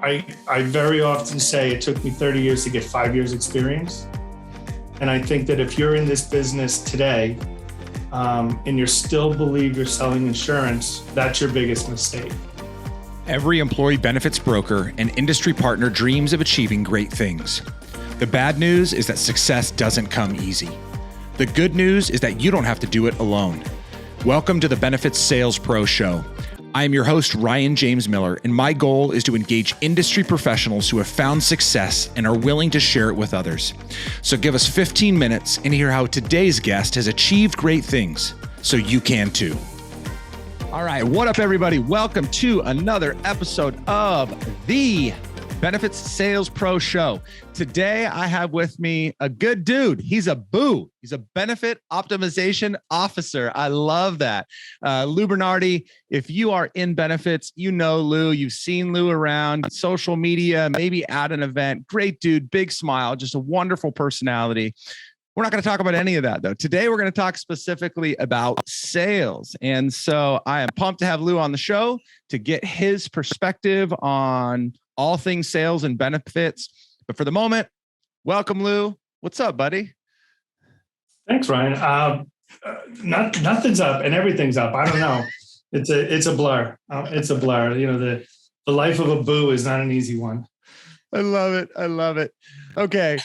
I very often say it took me 30 years to get 5 years experience. And I think that if you're in this business today and you still believe you're selling insurance, that's your biggest mistake. Every employee benefits broker and industry partner dreams of achieving great things. The bad news is that success doesn't come easy. The good news is that you don't have to do it alone. Welcome to the Benefits Sales Pro Show. I am your host, Ryan James Miller, and my goal is to engage industry professionals who have found success and are willing to share it with others. So give us 15 minutes and hear how today's guest has achieved great things so you can too. All right, what up, everybody? Welcome to another episode of the Benefits Sales Pro Show. Today, I have with me a good dude. He's a boo. He's a benefit optimization officer. I love that. Louis Bernardi, if you are in benefits, you know Lou. You've seen Lou around social media, maybe at an event. Great dude, big smile, just a wonderful personality. We're not going to talk about any of that, though. Today, we're going to talk specifically about sales. And so I am pumped to have Lou on the show to get his perspective on all things sales and benefits. But for the moment, welcome, Lou. What's up, buddy? Thanks, Ryan. Nothing's up and everything's up. I don't know. It's a blur. It's a blur. You know, the life of a boo is not an easy one. I love it. I love it. Okay.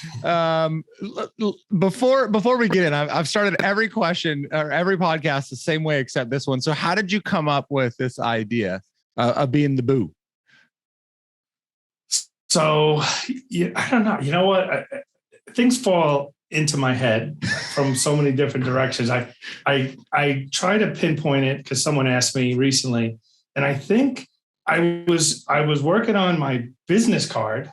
Before we get in, I've started every question or every podcast the same way except this one. So how did you come up with this idea of being the boo? So yeah, I don't know. You know what? Things fall into my head from so many different directions. I try to pinpoint it because someone asked me recently, and I think I was working on my business card,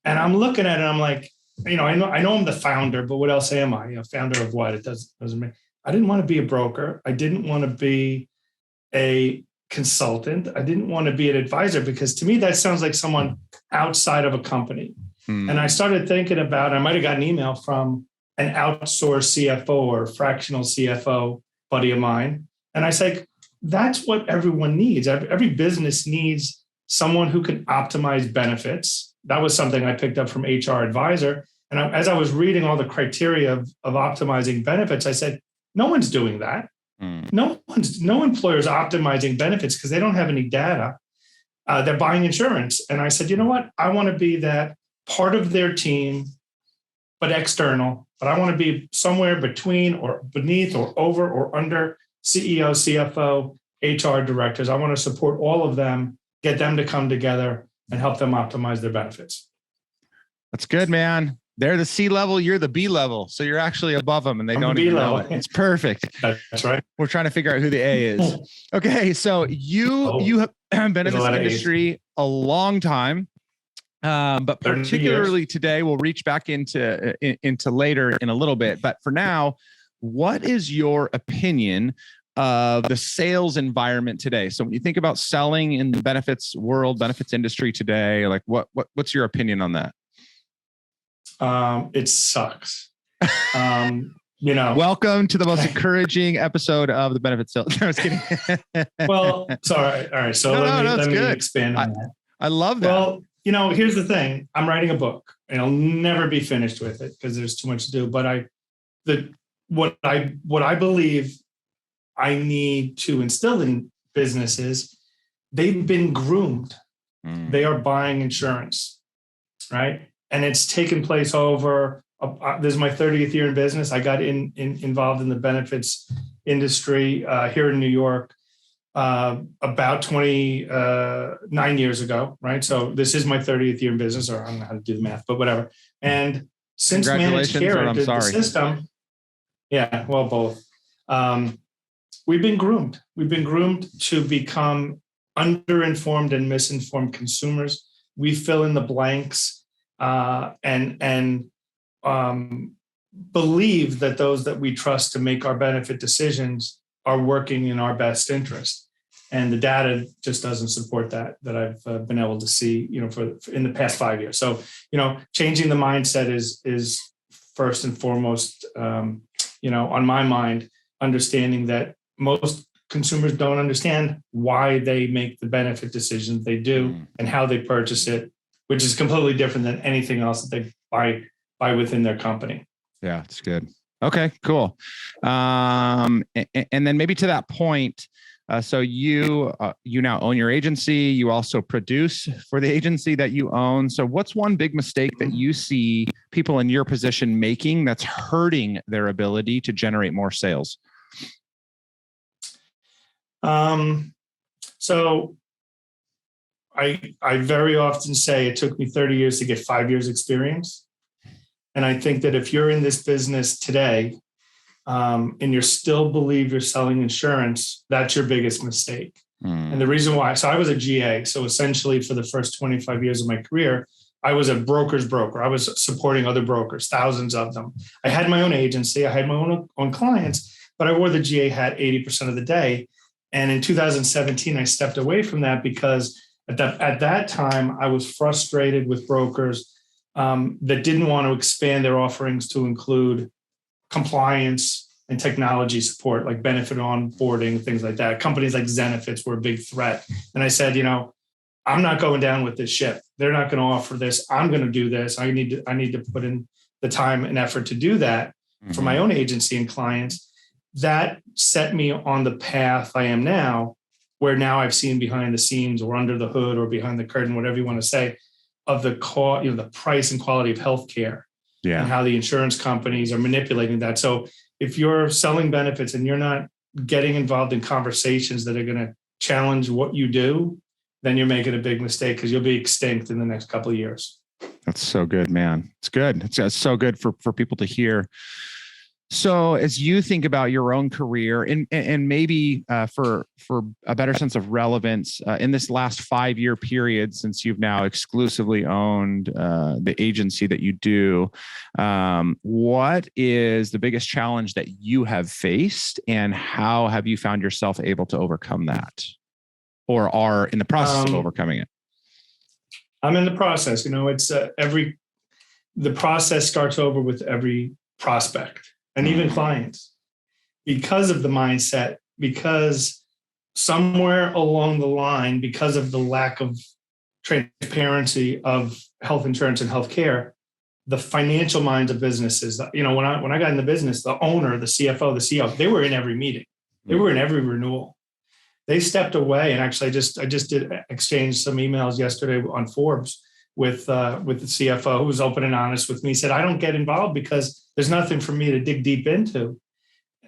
and I'm looking at it. And I'm like, you know, I know I'm the founder, but what else am I? A founder of what? It doesn't mean. I didn't want to be a broker. I didn't want to be a consultant. I didn't want to be an advisor because to me that sounds like someone outside of a company. And I started thinking about, I might have got an email from an outsourced CFO or fractional CFO buddy of mine. And I say, that's what everyone needs. Every business needs someone who can optimize benefits. That was something I picked up from HR Advisor. And as I was reading all the criteria of optimizing benefits, I said, no one's doing that. No employer's optimizing benefits because they don't have any data. They're buying insurance. And I said, you know what? I want to be that part of their team, but external. But I want to be somewhere between or beneath or over or under CEO, CFO, HR directors. I want to support all of them, get them to come together and help them optimize their benefits. That's good, man. They're the C level, you're the B level. So you're actually above them and they don't even know it. It's perfect. That's right. We're trying to figure out who the A is. Okay. So you have been in this industry a long time, but particularly today, we'll reach back into later in a little bit. But for now, what is your opinion of the sales environment today? So when you think about selling in the benefits world, benefits industry today, like what's your opinion on that? It sucks. You know, welcome to the most encouraging episode of the benefits sales. No, I was kidding. Well, sorry. All right. So let me expand on that. I love that. Well, you know, here's the thing. I'm writing a book and I'll never be finished with it because there's too much to do. But what I believe I need to instill in businesses, they've been groomed. They are buying insurance, right? And it's taken place over, this is my 30th year in business. I got involved in the benefits industry here in New York about 29 years ago, right? So this is my 30th year in business, or I don't know how to do the math, but whatever. And since managed care entered the system, yeah, well, both. We've been groomed. We've been groomed to become underinformed and misinformed consumers. We fill in the blanks. And believe that those that we trust to make our benefit decisions are working in our best interest. And the data just doesn't support that I've been able to see, you know, for in the past 5 years. So, you know, changing the mindset is first and foremost, you know, on my mind, understanding that most consumers don't understand why they make the benefit decisions they do and how they purchase it which is completely different than anything else that they buy within their company. Yeah, it's good. Okay, cool. And then maybe to that point, so you now own your agency. You also produce for the agency that you own. So what's one big mistake that you see people in your position making that's hurting their ability to generate more sales? So I very often say it took me 30 years to get 5 years experience. And I think that if you're in this business today, and you still believe you're selling insurance, that's your biggest mistake. And the reason why, so I was a GA. So essentially for the first 25 years of my career, I was a broker's broker. I was supporting other brokers, thousands of them. I had my own agency. I had my own clients, but I wore the GA hat 80% of the day. And in 2017, I stepped away from that because at that time, I was frustrated with brokers that didn't want to expand their offerings to include compliance and technology support, like benefit onboarding, things like that. Companies like Zenefits were a big threat. And I said, I'm not going down with this ship. They're not going to offer this. I'm going to do this. I need to put in the time and effort to do that for my own agency and clients. That set me on the path I am now, where now I've seen behind the scenes or under the hood or behind the curtain, whatever you want to say, of the the price and quality of healthcare. Yeah. And how the insurance companies are manipulating that. So if you're selling benefits and you're not getting involved in conversations that are going to challenge what you do, then you're making a big mistake because you'll be extinct in the next couple of years. That's so good, man. It's good. It's so good for people to hear. So as you think about your own career and maybe for a better sense of relevance in this last 5-year period, since you've now exclusively owned the agency that you do, what is the biggest challenge that you have faced and how have you found yourself able to overcome that or are in the process of overcoming it? I'm in the process. It's the process starts over with every prospect. And even clients, because of the mindset, because somewhere along the line, because of the lack of transparency of health insurance and healthcare, the financial minds of businesses, when I got in the business, the owner, the CFO, the CEO, they were in every meeting. They were in every renewal. They stepped away. And actually, I just did exchange some emails yesterday on Forbes with the CFO, who was open and honest with me. He said, I don't get involved because there's nothing for me to dig deep into.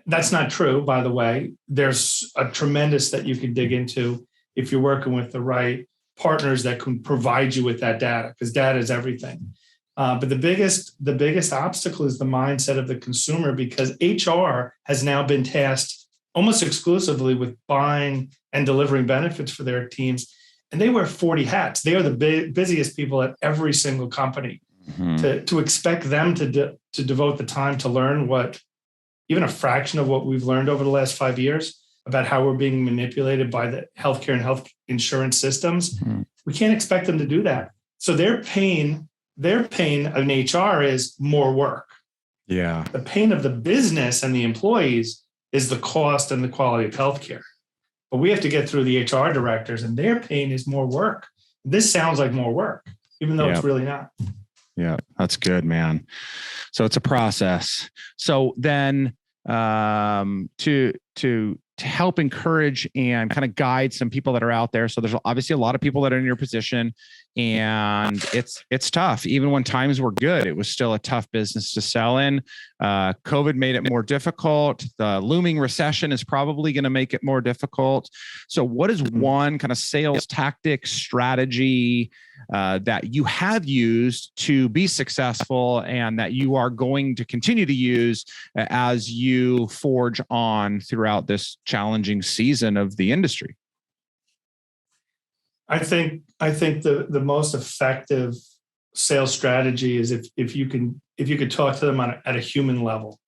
That's not true, by the way. There's a tremendous that you can dig into if you're working with the right partners that can provide you with that data, because data is everything. But the biggest obstacle is the mindset of the consumer, because HR has now been tasked almost exclusively with buying and delivering benefits for their teams. And they wear 40 hats. They are the busiest people at every single company. To expect them to devote the time to learn what, even a fraction of what we've learned over the last 5 years about how we're being manipulated by the healthcare and health insurance systems, we can't expect them to do that. So their pain in HR is more work. Yeah. The pain of the business and the employees is the cost and the quality of healthcare. But we have to get through the HR directors, and their pain is more work. This sounds like more work, even though it's really not. Yeah, that's good, man. So it's a process. So then to help encourage and kind of guide some people that are out there. So there's obviously a lot of people that are in your position, and it's tough. Even when times were good, it was still a tough business to sell in. COVID made it more difficult. The looming recession is probably going to make it more difficult. So what is one kind of sales tactic strategy that you have used to be successful and that you are going to continue to use as you forge on throughout this challenging season of the industry? I think the most effective sales strategy is if you could talk to them at a human level,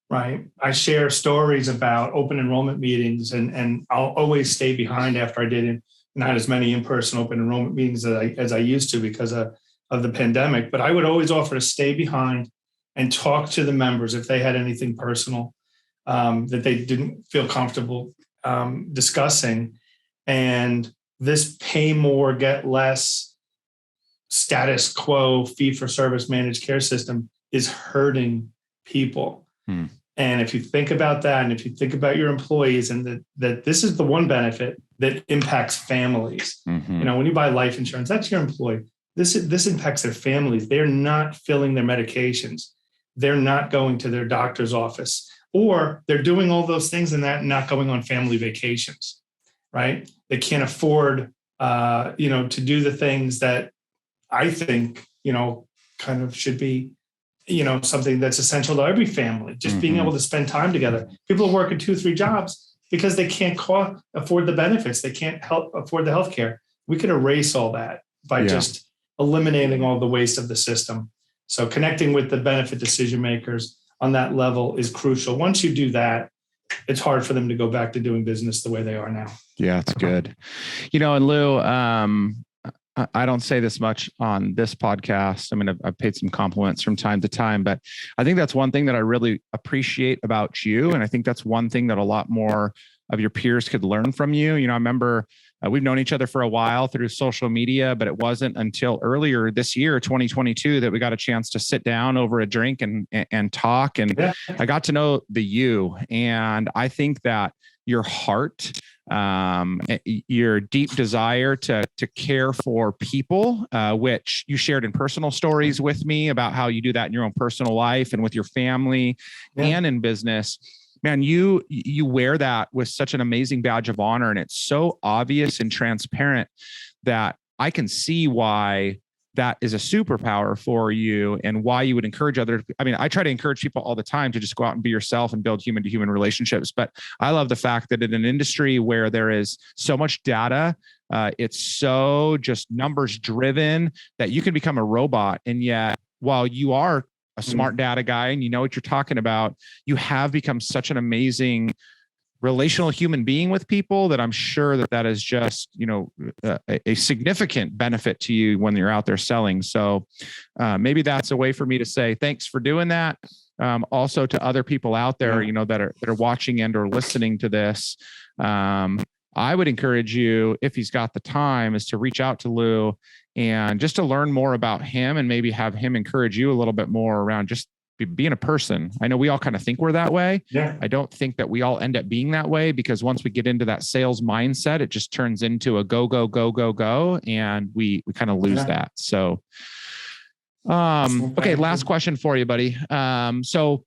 right? I share stories about open enrollment meetings, and I'll always stay behind after I did not as many in-person open enrollment meetings as I used to because of the pandemic. But I would always offer to stay behind and talk to the members if they had anything personal that they didn't feel comfortable discussing. And this pay more, get less status quo fee for service managed care system is hurting people. And if you think about that, and if you think about your employees, and that this is the one benefit that impacts families. When you buy life insurance, that's your employee. This impacts their families. They're not filling their medications. They're not going to their doctor's office, or they're doing all those things and that not going on family vacations, right? They can't afford, to do the things that I think, kind of should be, something that's essential to every family, just being able to spend time together. People are working 2-3 jobs because they can't afford the benefits. They can't afford the healthcare. We could erase all that by just eliminating all the waste of the system. So connecting with the benefit decision makers on that level is crucial. Once you do that, it's hard for them to go back to doing business the way they are now. Yeah, it's good. And Lou, I don't say this much on this podcast. I mean, I've paid some compliments from time to time, but I think that's one thing that I really appreciate about you. And I think that's one thing that a lot more of your peers could learn from you. I remember we've known each other for a while through social media, but it wasn't until earlier this year, 2022, that we got a chance to sit down over a drink and talk. And I got to know you. And I think that your heart, your deep desire to care for people, which you shared in personal stories with me about how you do that in your own personal life and with your family and in business. Man, you wear that with such an amazing badge of honor, and it's so obvious and transparent that I can see why that is a superpower for you and why you would encourage others. I mean, I try to encourage people all the time to just go out and be yourself and build human to human relationships. But I love the fact that in an industry where there is so much data, it's so just numbers driven that you can become a robot. And yet, while you are a smart data guy and you know what you're talking about, you have become such an amazing relational human being with people that I'm sure that is just, a significant benefit to you when you're out there selling. So maybe that's a way for me to say thanks for doing that. Also to other people out there, that are watching and or listening to this. I would encourage you, if he's got the time, is to reach out to Lou and just to learn more about him and maybe have him encourage you a little bit more around just being a person. I know we all kind of think we're that way. Yeah. I don't think that we all end up being that way, because once we get into that sales mindset, it just turns into a go, go, go, go, go. And we kind of lose that. So, okay. Last question for you, buddy. So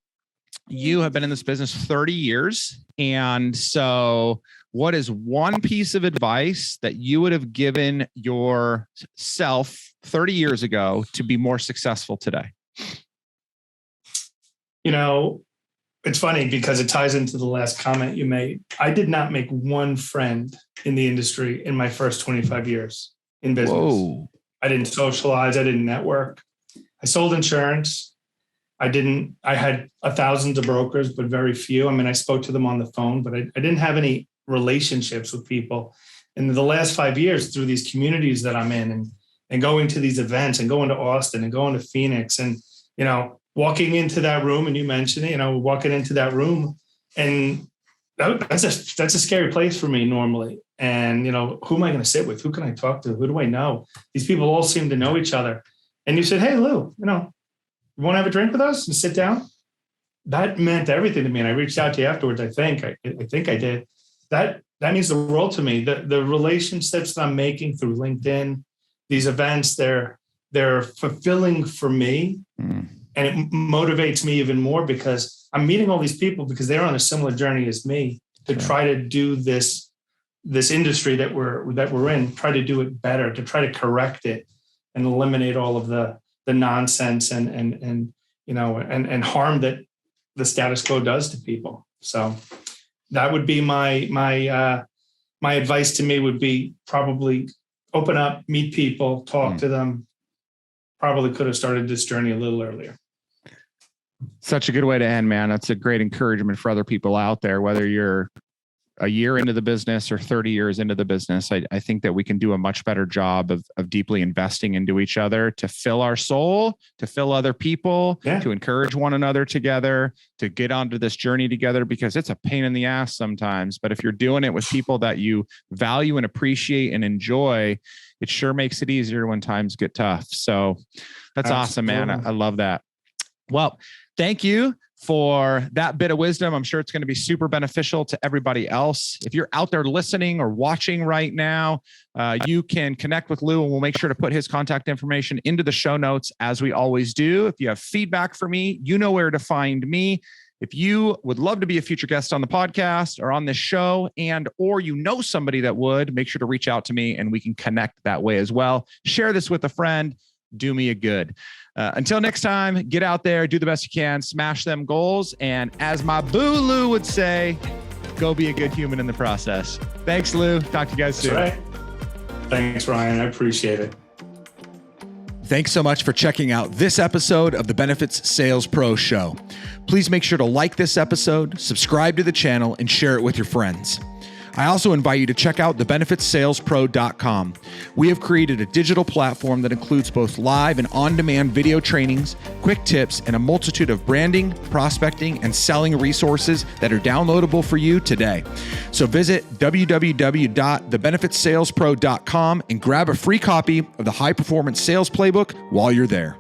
you have been in this business 30 years. And so what is one piece of advice that you would have given yourself 30 years ago to be more successful today? It's funny because it ties into the last comment you made. I did not make one friend in the industry in my first 25 years in business. Whoa. I didn't socialize. I didn't network. I sold insurance. I had thousands of brokers, but very few. I mean, I spoke to them on the phone, but I didn't have any relationships with people. And the last 5 years, through these communities that I'm in and going to these events and going to Austin and going to Phoenix and, walking into that room, and you mentioned it, walking into that room, and that's a scary place for me normally. And, who am I going to sit with? Who can I talk to? Who do I know? These people all seem to know each other. And you said, hey, Lou, you want to have a drink with us and sit down? That meant everything to me. And I reached out to you afterwards. I think I did. That means the world to me. The relationships that I'm making through LinkedIn, these events, they're fulfilling for me. And it motivates me even more because I'm meeting all these people because they're on a similar journey as me to try to do this industry that we're in, try to do it better, to try to correct it and eliminate all of the nonsense and harm that the status quo does to people. So that would be my advice to me would be probably open up, meet people, talk to them. Probably could have started this journey a little earlier. Such a good way to end, man. That's a great encouragement for other people out there, whether you're a year into the business or 30 years into the business, I think that we can do a much better job of deeply investing into each other to fill our soul, to fill other people, to encourage one another together, to get onto this journey together, because it's a pain in the ass sometimes. But if you're doing it with people that you value and appreciate and enjoy, it sure makes it easier when times get tough. So that's awesome, man. I love that. Well, thank you for that bit of wisdom. I'm sure it's going to be super beneficial to everybody else. If you're out there listening or watching right now, you can connect with Lou, and we'll make sure to put his contact information into the show notes, as we always do. If you have feedback for me, you know where to find me. If you would love to be a future guest on the podcast or on this show, or you know somebody that would, make sure to reach out to me and we can connect that way as well. Share this with a friend. Do me a good. Until next time, get out there, do the best you can, smash them goals. And as my boo Lou would say, go be a good human in the process. Thanks, Lou. Talk to you guys soon. That's right. Thanks, Ryan. I appreciate it. Thanks so much for checking out this episode of the Benefits Sales Pro Show. Please make sure to like this episode, subscribe to the channel, and share it with your friends. I also invite you to check out thebenefitsalespro.com. We have created a digital platform that includes both live and on-demand video trainings, quick tips, and a multitude of branding, prospecting, and selling resources that are downloadable for you today. So visit www.thebenefitsalespro.com and grab a free copy of the High Performance Sales Playbook while you're there.